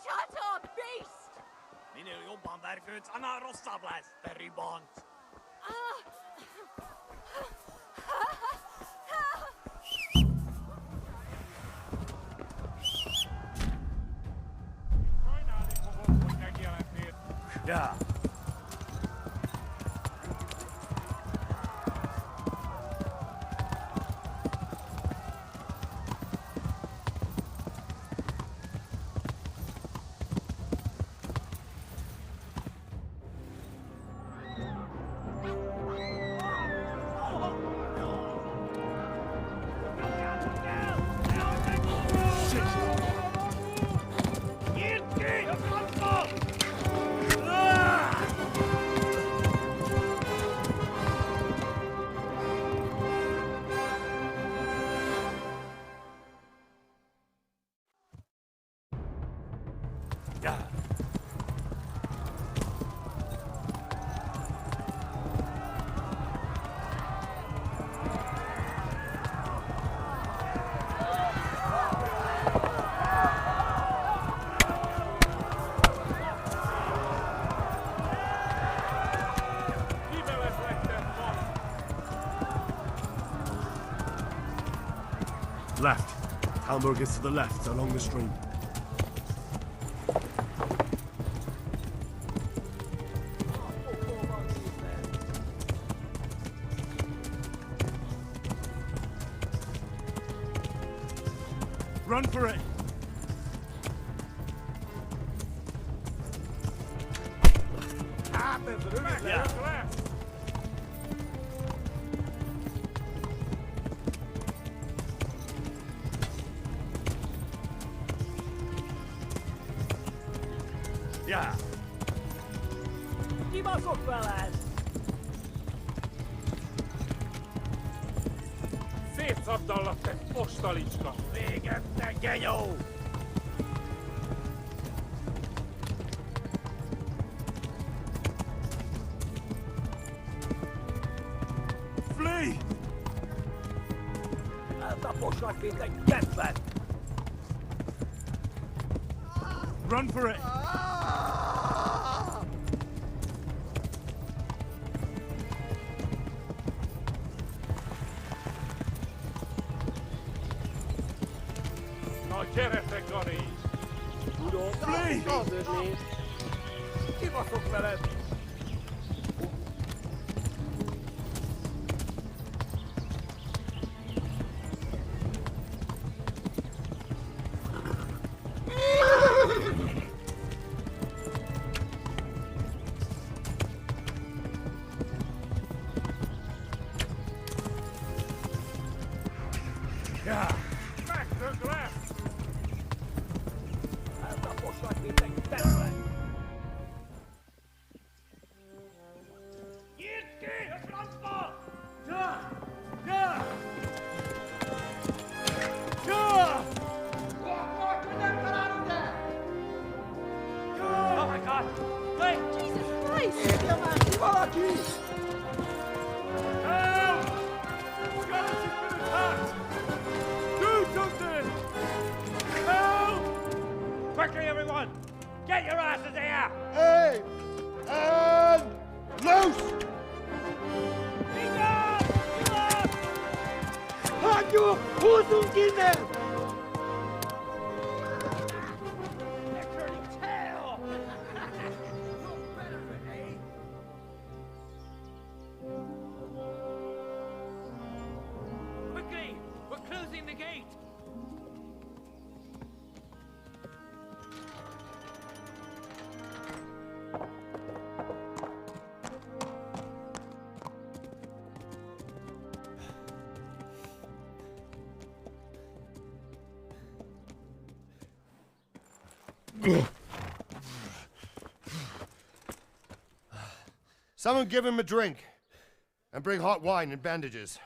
Shut up, beast! Minä jompaan värkyt, anna rossabläs, peribont. Ja. Left. Talmberg is to the left, along the stream. Run for it! Ja. Ja. Kibaszott veled! Szétszabdallak, te postalicska! Véget, te genyó! Flee! Eltaposnak, mint egy kedvet! Run for it! Na gyere, Gari! Tudom, Flee! Kibaszott veled! Yeah. Megdöglek! Eltaposnak, mint egy kedvet! Nyit ki, a francba! Ja! Ja! Ja! Oh my god! Wait! Jesus Christ! Írja már ki valaki! Help! Skeleton's been attacked! Do something! Help! Quickly, everyone! Get your asses here! Hey! And loose! Hagyjuk! Húzzunk innen! They're turning tail! No better, eh? Quickly! We're closing the gate! Someone give him a drink. And bring hot wine and bandages.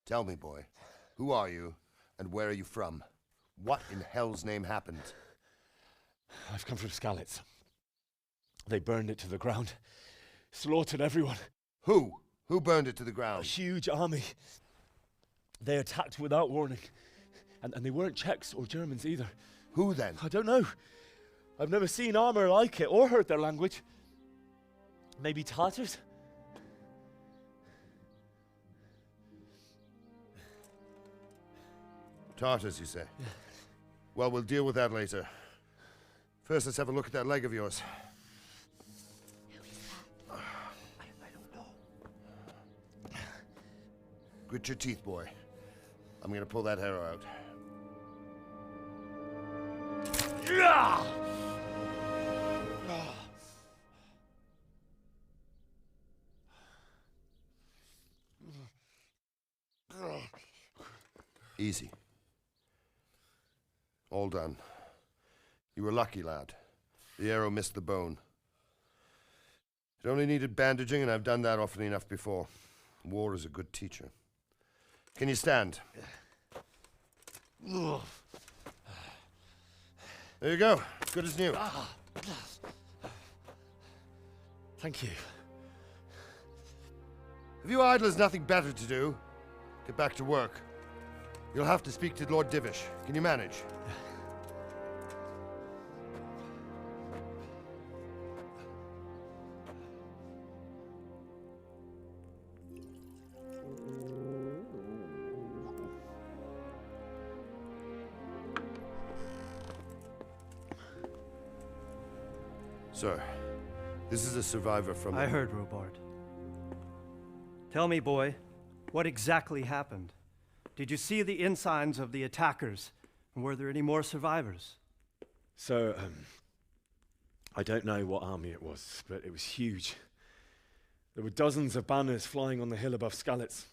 Tell me, boy, who are you and where are you from? What in hell's name happened? I've come from Skalitz. They burned it to the ground. slaughtered everyone. Who? Who burned it to the A ground? huge army. They attacked without warning. And they weren't Czechs or Germans either. Who then? I don't know. I've never seen armor like it or heard their language. Maybe Tatars? Tartars, you say? Yeah. Well, we'll deal with that later. First, let's have a look at that leg of yours. Who is that? I don't know. Grit your teeth, boy. I'm gonna pull that arrow out. Easy. All done. You were lucky, lad. The arrow missed the bone. It only needed bandaging, and I've done that often enough before. War is a good teacher. Can you stand? There you go. Good as new. Thank you. If you idlers nothing better to do, get back to work. You'll have to speak to Lord Divish. Can you manage? Sir, this is a survivor from... I heard, Robard. Tell me, boy, what exactly happened? Did you see the ensigns of the attackers? And were there any more survivors? So, I don't know what army it was, but it was huge. There were dozens of banners flying on the hill above Skalitz.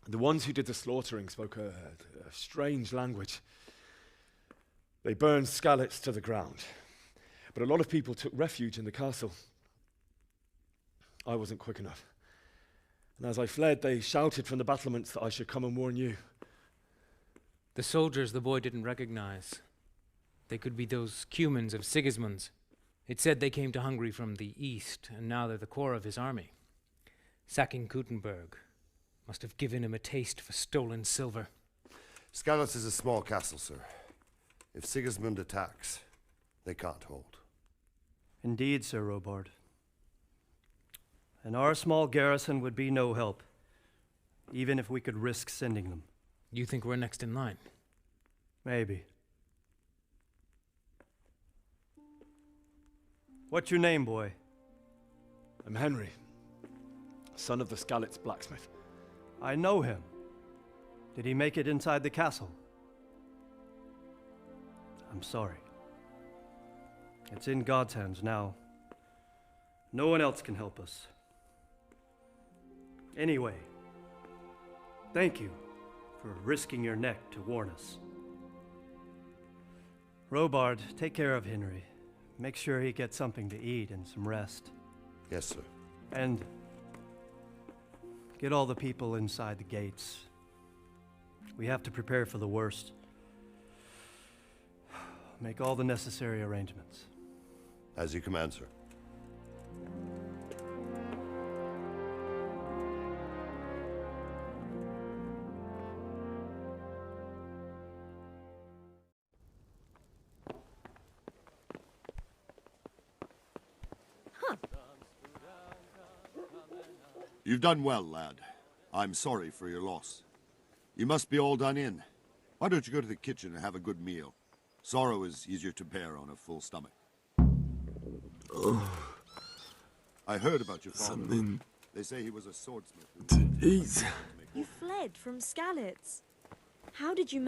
The ones who did the slaughtering spoke a strange language. They burned Skalitz to the ground. But a lot of people took refuge in the castle. I wasn't quick enough. And as I fled, they shouted from the battlements that I should come and warn you. The soldiers the boy didn't recognize. They could be those Cumans of Sigismund's. It said they came to Hungary from the east, and now they're the core of his army. Sacking Talmberg must have given him a taste for stolen silver. Skalitz is a small castle, sir. If Sigismund attacks, they can't hold. Indeed, Sir Robard. And our small garrison would be no help, even if we could risk sending them. You think we're next in line? Maybe. What's your name, boy? I'm Henry, son of the Skalitz blacksmith. I know him. Did he make it inside the castle? I'm sorry. It's in God's hands now. No one else can help us. Anyway, thank you for risking your neck to warn us. Robard, take care of Henry. Make sure he gets something to eat and some rest. Yes, sir. And get all the people inside the gates. We have to prepare for the worst. Make all the necessary arrangements. As you command, sir. You've done well, lad. I'm sorry for your loss. You must be all done in. Why don't you go to the kitchen and have a good meal? Sorrow is easier to bear on a full stomach. I heard about your father. Something They say he was a swordsmith. to eat. You fled from Skalitz. How did you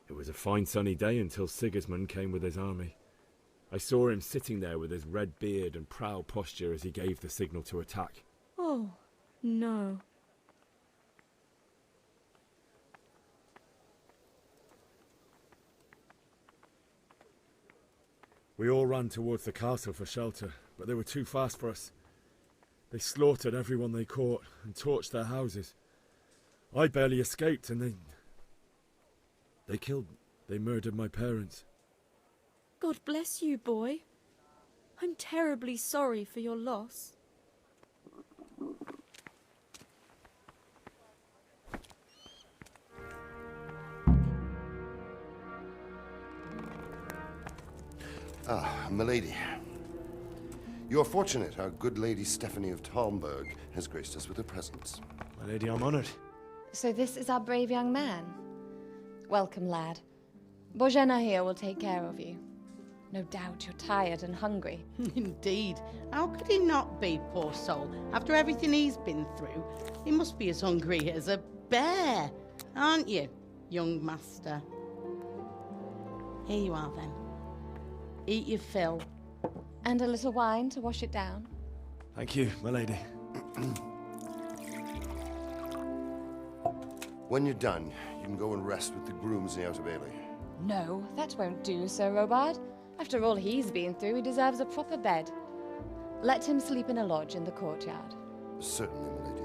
It was a fine sunny day until Sigismund came with his army. I saw him sitting there with his red beard and proud posture as he gave the signal to attack. Oh, no. We all ran towards the castle for shelter, but they were too fast for us. They slaughtered everyone they caught and torched their houses. I barely escaped, and they killed They murdered my parents. God bless you, boy. I'm terribly sorry for your loss. Ah, milady. You're fortunate our good lady Stephanie of Talmberg has graced us with her presence. My lady, I'm honored. So this is our brave young man. Welcome, lad. Bojena here will take care of you. No doubt you're tired and hungry. Indeed. How could he not be, poor soul? After everything he's been through, he must be as hungry as a bear, aren't you, young master? Here you are, then. Eat your fill. And a little wine to wash it down. Thank you, my lady. When you're done, you can go and rest with the grooms in the Outer Bailey. No, that won't do, Sir Robard. After all he's been through, he deserves a proper bed. Let him sleep in a lodge in the courtyard. Certainly, milady.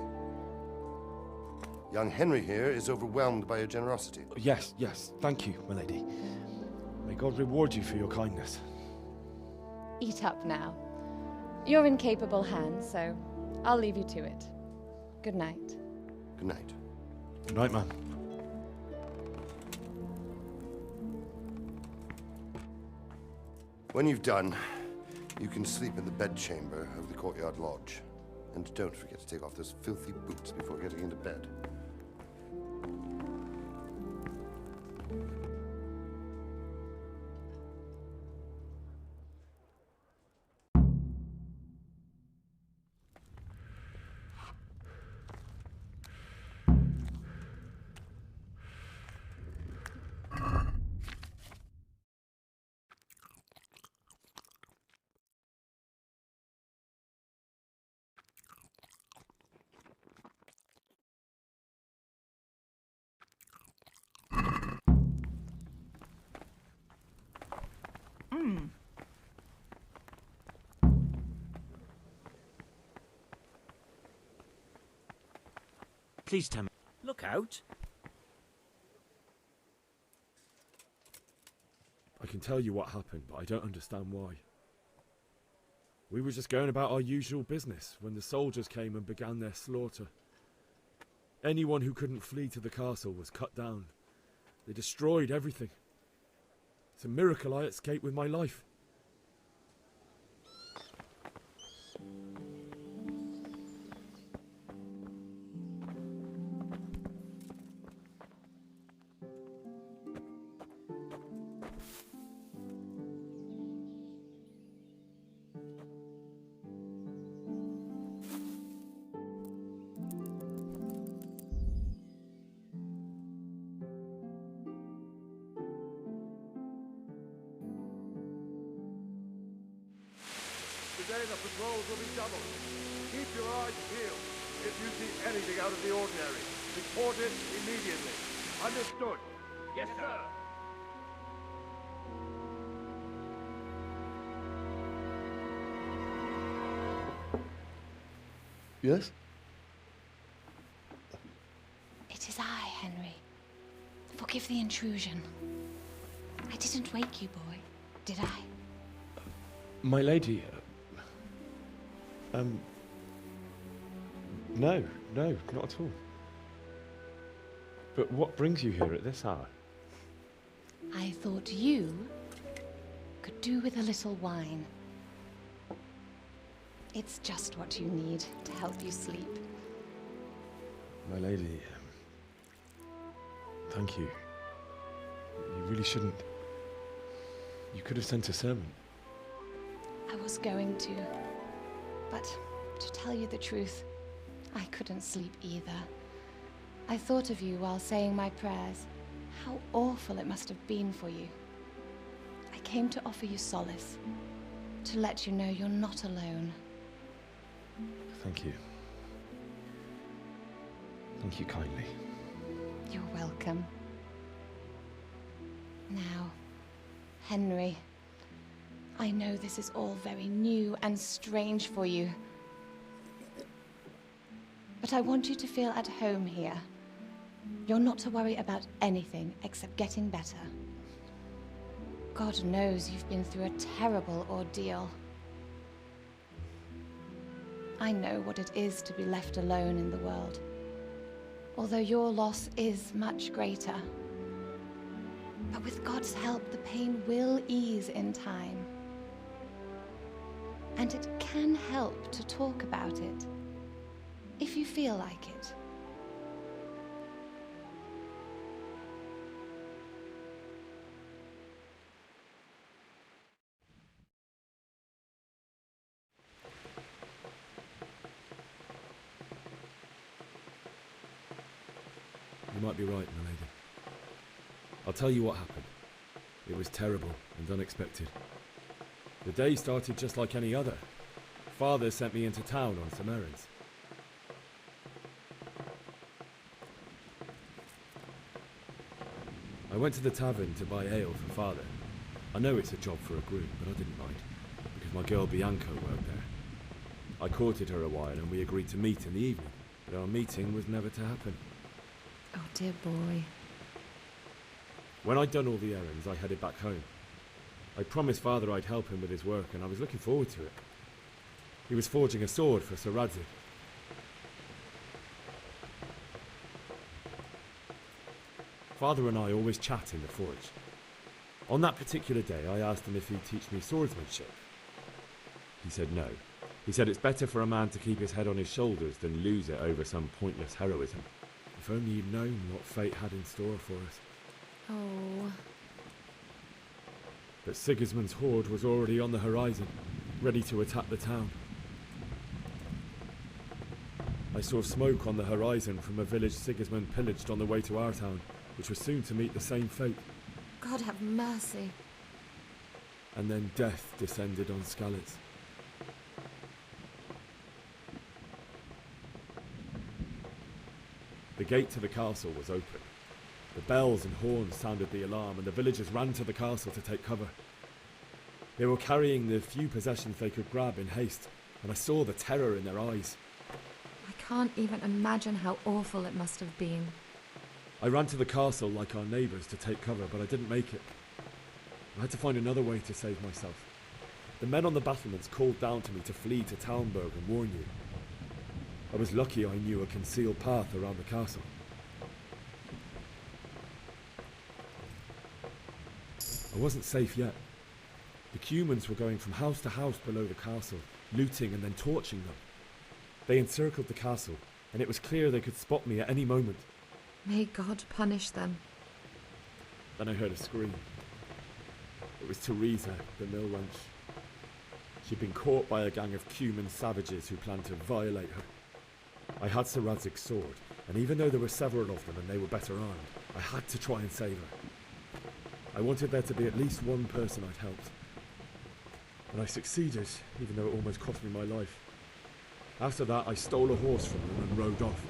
Young Henry here is overwhelmed by your generosity. Yes, yes. Thank you, my lady. May God reward you for your kindness. Eat up now. You're in capable hands, so I'll leave you to it. Good night. Good night. Good night, ma'am. When you've done, you can sleep in the bedchamber of the courtyard lodge. And don't forget to take off those filthy boots before getting into bed. Please tell me. Look out. I can tell you what happened, but I don't understand why. We were just going about our usual business when the soldiers came and began their slaughter. Anyone who couldn't flee to the castle was cut down. They destroyed everything. It's a miracle I escaped with my life. Today the patrols will be doubled. Keep your eyes peeled. If you see anything out of the ordinary, report it immediately. Understood? Yes, sir. Yes? It is I, Henry. Forgive the intrusion. I didn't wake you, boy, did I? My lady, no, not at all. But what brings you here at this hour? I thought you could do with a little wine. It's just what you need to help you sleep. My lady, thank you. You really shouldn't. You could have sent a servant. I was going to, but to tell you the truth, I couldn't sleep either. I thought of you while saying my prayers. How awful it must have been for you. I came to offer you solace, to let you know you're not alone. Thank you. Thank you kindly. You're welcome. Now, Henry, I know this is all very new and strange for you. But I want you to feel at home here. You're not to worry about anything except getting better. God knows you've been through a terrible ordeal. I know what it is to be left alone in the world, although your loss is much greater. But with God's help, the pain will ease in time. And it can help to talk about it, if you feel like it. You might be right, my lady. I'll tell you what happened. It was terrible and unexpected. The day started just like any other. Father sent me into town on some errands. I went to the tavern to buy ale for Father. I know it's a job for a groom, but I didn't mind, because my girl Bianca worked there. I courted her a while and we agreed to meet in the evening, but our meeting was never to happen. Oh, dear boy. When I'd done all the errands, I headed back home. I promised Father I'd help him with his work, and I was looking forward to it. He was forging a sword for Sir Radzik. Father and I always chat in the forge. On that particular day, I asked him if he'd teach me swordsmanship. He said no. He said it's better for a man to keep his head on his shoulders than lose it over some pointless heroism. If only he'd known what fate had in store for us. Oh. But Sigismund's horde was already on the horizon, ready to attack the town. I saw smoke on the horizon from a village Sigismund pillaged on the way to our town, which was soon to meet the same fate. God have mercy. And then death descended on Skalitz. The gate to the castle was open. The bells and horns sounded the alarm, and the villagers ran to the castle to take cover. They were carrying the few possessions they could grab in haste, and I saw the terror in their eyes. I can't even imagine how awful it must have been. I ran to the castle like our neighbours to take cover, but I didn't make it. I had to find another way to save myself. The men on the battlements called down to me to flee to Talmberg and warn you. I was lucky I knew a concealed path around the castle. I wasn't safe yet. The Cumans were going from house to house below the castle, looting and then torching them. They encircled the castle, and it was clear they could spot me at any moment. May God punish them. Then I heard a scream. It was Teresa, the mill wench. She'd been caught by a gang of Cuman savages who planned to violate her. I had Sir Radzig's sword, and even though there were several of them and they were better armed, I had to try and save her. I wanted there to be at least one person I'd helped. And I succeeded, even though it almost cost me my life. After that, I stole a horse from them and rode off.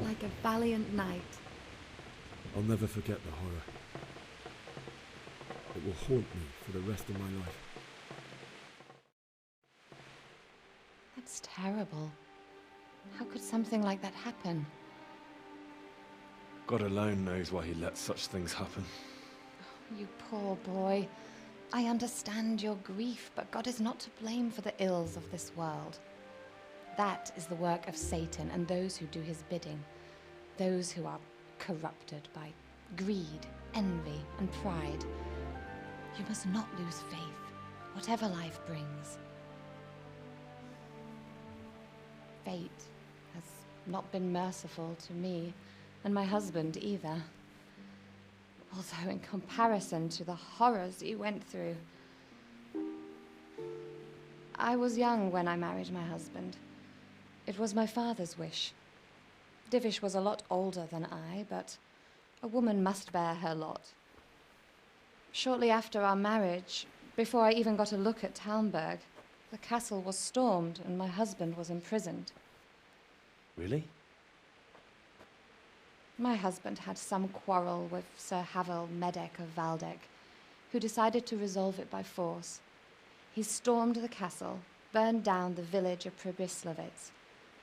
Like a valiant knight. I'll never forget the horror. It will haunt me for the rest of my life. That's terrible. How could something like that happen? God alone knows why he lets such things happen. You poor boy. I understand your grief, but God is not to blame for the ills of this world. That is the work of Satan and those who do his bidding. Those who are corrupted by greed, envy, and pride. You must not lose faith, whatever life brings. Fate has not been merciful to me, and my husband either. Although in comparison to the horrors he went through. I was young when I married my husband. It was my father's wish. Divish was a lot older than I, but a woman must bear her lot. Shortly after our marriage, before I even got a look at Talmberg, the castle was stormed and my husband was imprisoned. Really? My husband had some quarrel with Sir Havel Medek of Valdek, who decided to resolve it by force. He stormed the castle, burned down the village of Pribyslavitz,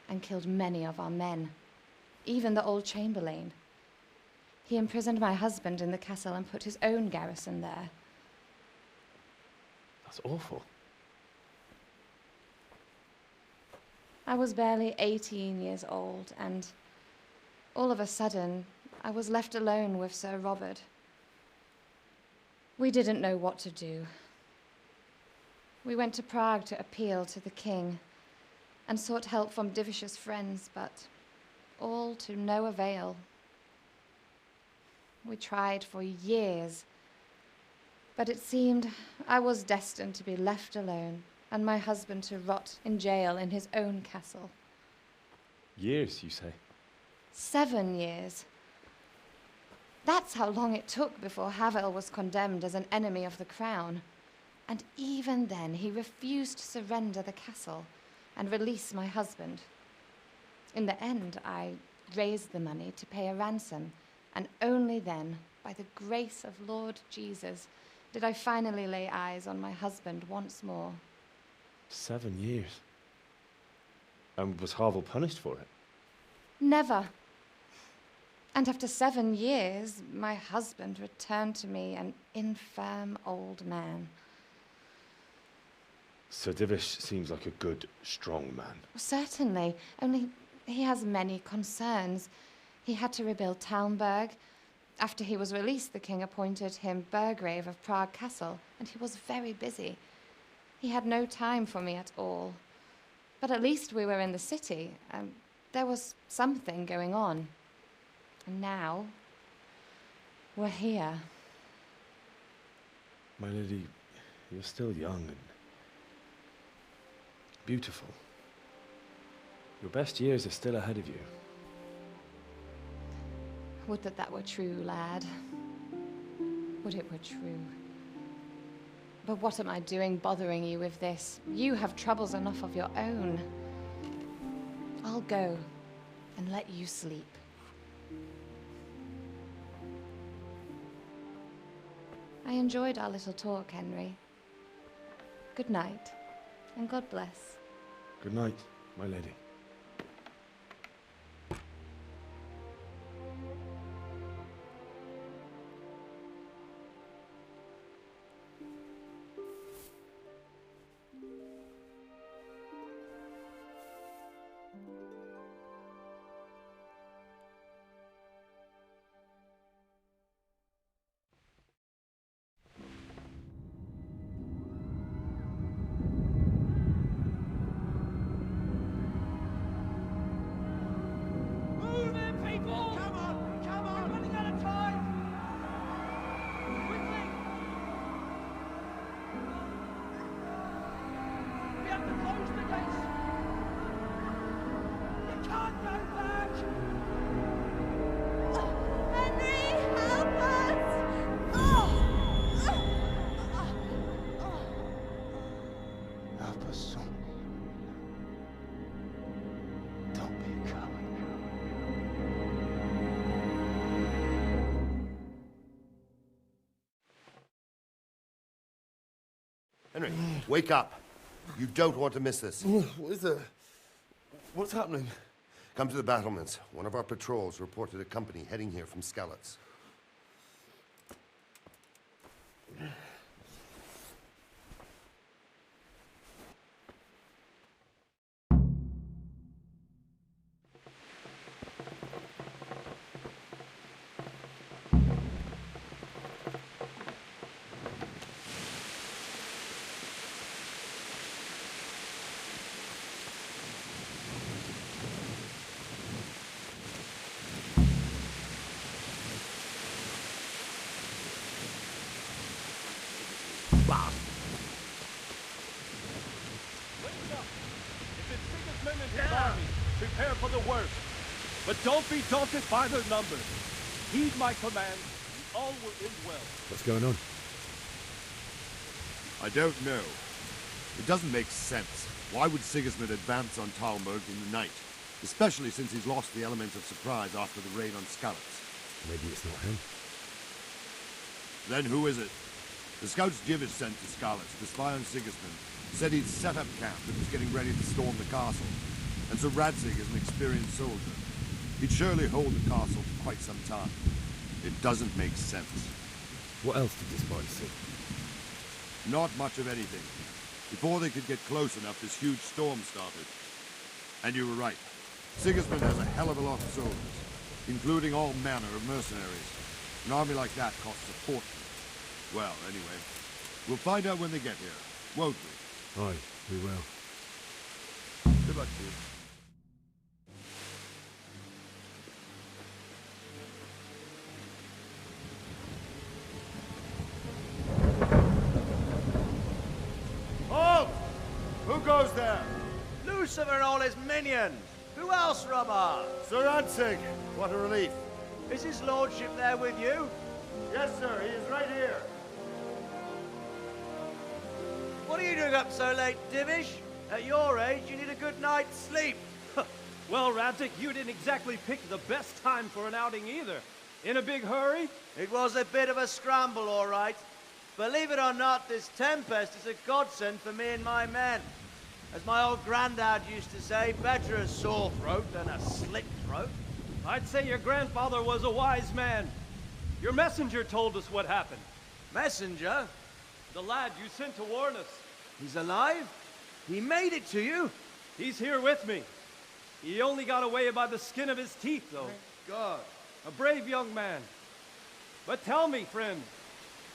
and killed many of our men, even the old chamberlain. He imprisoned my husband in the castle and put his own garrison there. That's awful. I was barely 18 years old, and all of a sudden, I was left alone with Sir Robert. We didn't know what to do. We went to Prague to appeal to the king and sought help from Divish's friends, but all to no avail. We tried for years, but it seemed I was destined to be left alone and my husband to rot in jail in his own castle. Years, you say? 7 years. That's how long it took before Havel was condemned as an enemy of the crown. And even then, he refused to surrender the castle and release my husband. In the end, I raised the money to pay a ransom, and only then, by the grace of Lord Jesus, did I finally lay eyes on my husband once more. 7 years. And was Havel punished for it? Never. And after 7 years, my husband returned to me an infirm old man. Sir Divish seems like a good, strong man. Certainly, only he has many concerns. He had to rebuild Talmberg. After he was released, the king appointed him Burgrave of Prague Castle, and he was very busy. He had no time for me at all. But at least we were in the city, and there was something going on. And now, we're here. My lady, you're still young and beautiful. Your best years are still ahead of you. Would that that were true, lad. Would it were true. But what am I doing bothering you with this? You have troubles enough of your own. I'll go and let you sleep. I enjoyed our little talk, Henry. Good night, and God bless. Good night, my lady. Henry, wake up. You don't want to miss this. What is it? What's happening? Come to the battlements. One of our patrols reported a company heading here from Skalitz. Prepare for the worst. But don't be daunted by their numbers. Heed my command, and all will end well. What's going on? I don't know. It doesn't make sense. Why would Sigismund advance on Talmberg in the night? Especially since he's lost the element of surprise after the raid on Skalitz. Maybe it's not him. Then who is it? The scouts Divish sent to Skalitz to spy on Sigismund said he'd set up camp and was getting ready to storm the castle. And Sir Radzig is an experienced soldier. He'd surely hold the castle for quite some time. It doesn't make sense. What else did the spy see? Not much of anything. Before they could get close enough, this huge storm started. And you were right. Sigismund has a hell of a lot of soldiers, including all manner of mercenaries. An army like that costs a fortune. Well, anyway, we'll find out when they get here, won't we? Aye, we will. Good luck to you. Halt! Who goes there? Lucifer and all his minions. Who else, Robert? Sir Ansig. What a relief. Is his lordship there with you? Yes, sir. He is right here. What are you doing up so late, Divish? At your age, you need a good night's sleep. Well, Radzik, you didn't exactly pick the best time for an outing either. In a big hurry? It was a bit of a scramble, all right. Believe it or not, this tempest is a godsend for me and my men. As my old granddad used to say, better a sore throat than a slit throat. I'd say your grandfather was a wise man. Your messenger told us what happened. Messenger? The lad you sent to warn us. He's alive? He made it to you? He's here with me. He only got away by the skin of his teeth, though. Thank God. A brave young man. But tell me, friend,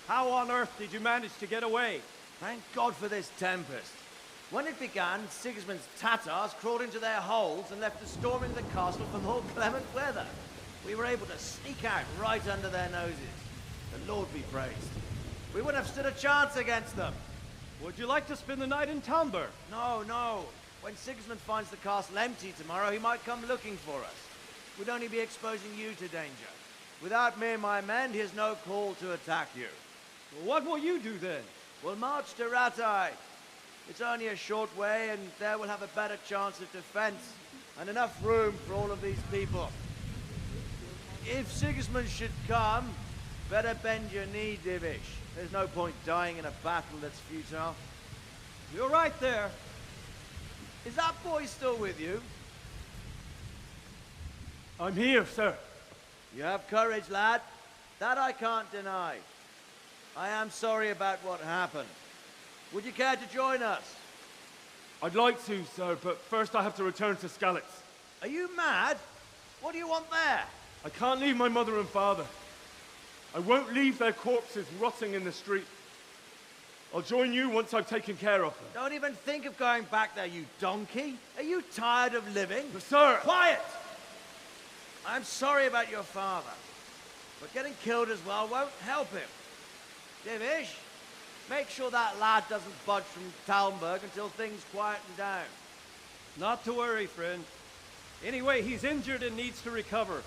how on earth did you manage to get away? Thank God for this tempest. When it began, Sigismund's Tatars crawled into their holes and left us storming the castle for more clement weather. We were able to sneak out right under their noses. The Lord be praised. We wouldn't have stood a chance against them. Would you like to spend the night in Talmberg? No, no. When Sigismund finds the castle empty tomorrow, he might come looking for us. We'd only be exposing you to danger. Without me and my men, he has no call to attack you. Well, what will you do then? We'll march to Ratai. It's only a short way, and there we'll have a better chance of defense, and enough room for all of these people. If Sigismund should come, better bend your knee, Divish. There's no point dying in a battle that's futile. You're right there. Is that boy still with you? I'm here, sir. You have courage, lad. That I can't deny. I am sorry about what happened. Would you care to join us? I'd like to, sir, but first I have to return to Skalitz. Are you mad? What do you want there? I can't leave my mother and father. I won't leave their corpses rotting in the street. I'll join you once I've taken care of them. Don't even think of going back there, you donkey. Are you tired of living? But sir! Quiet! I'm sorry about your father, but getting killed as well won't help him. Divish, make sure that lad doesn't budge from Talmberg until things quieten down. Not to worry, friend. Anyway, he's injured and needs to recover.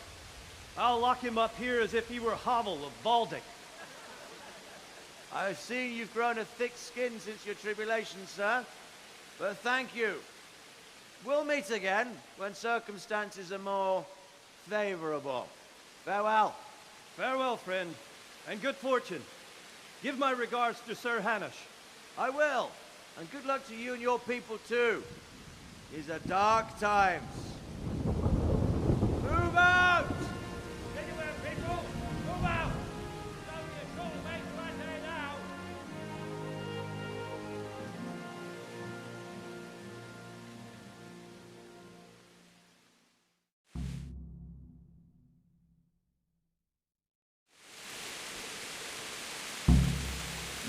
I'll lock him up here as if he were Havel of Baldic. I've seen you've grown a thick skin since your tribulation, sir. But thank you. We'll meet again when circumstances are more favorable. Farewell. Farewell, friend, and good fortune. Give my regards to Sir Hanush. I will. And good luck to you and your people, too. These are dark times. Move out! Anywhere, people! Move out! Don't be a troublemaker right there now!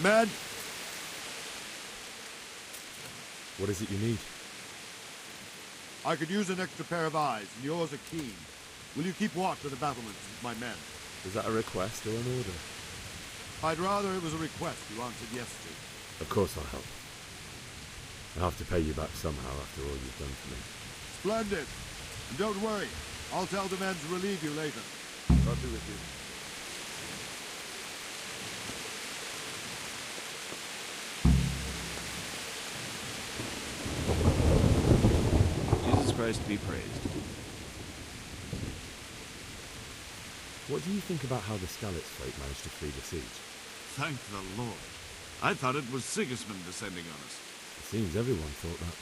Man! What is it you need? I could use an extra pair of eyes, and yours are keen. Will you keep watch of the battlements with my men? Is that a request or an order? I'd rather it was a request you answered yes to. Of course I'll help. I'll have to pay you back somehow after all you've done for me. Splendid! And don't worry, I'll tell the men to relieve you later. I'll be with you. Jesus Christ be praised. What do you think about how the Skalitz folk managed to flee the siege? Thank the Lord. I thought it was Sigismund descending on us. It seems everyone thought that.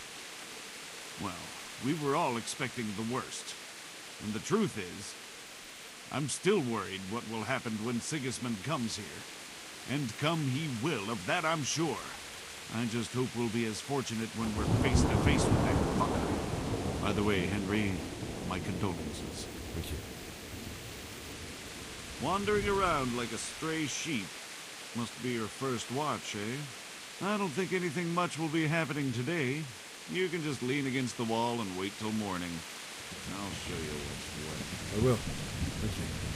Well, we were all expecting the worst. And the truth is, I'm still worried what will happen when Sigismund comes here. And come he will, of that I'm sure. I just hope we'll be as fortunate when we're face to face with that fucker. By the way, Henry, my condolences. Thank you. Wandering around like a stray sheep. Must be your first watch, eh? I don't think anything much will be happening today. You can just lean against the wall and wait till morning. I'll show you what's what. I will. Thank you.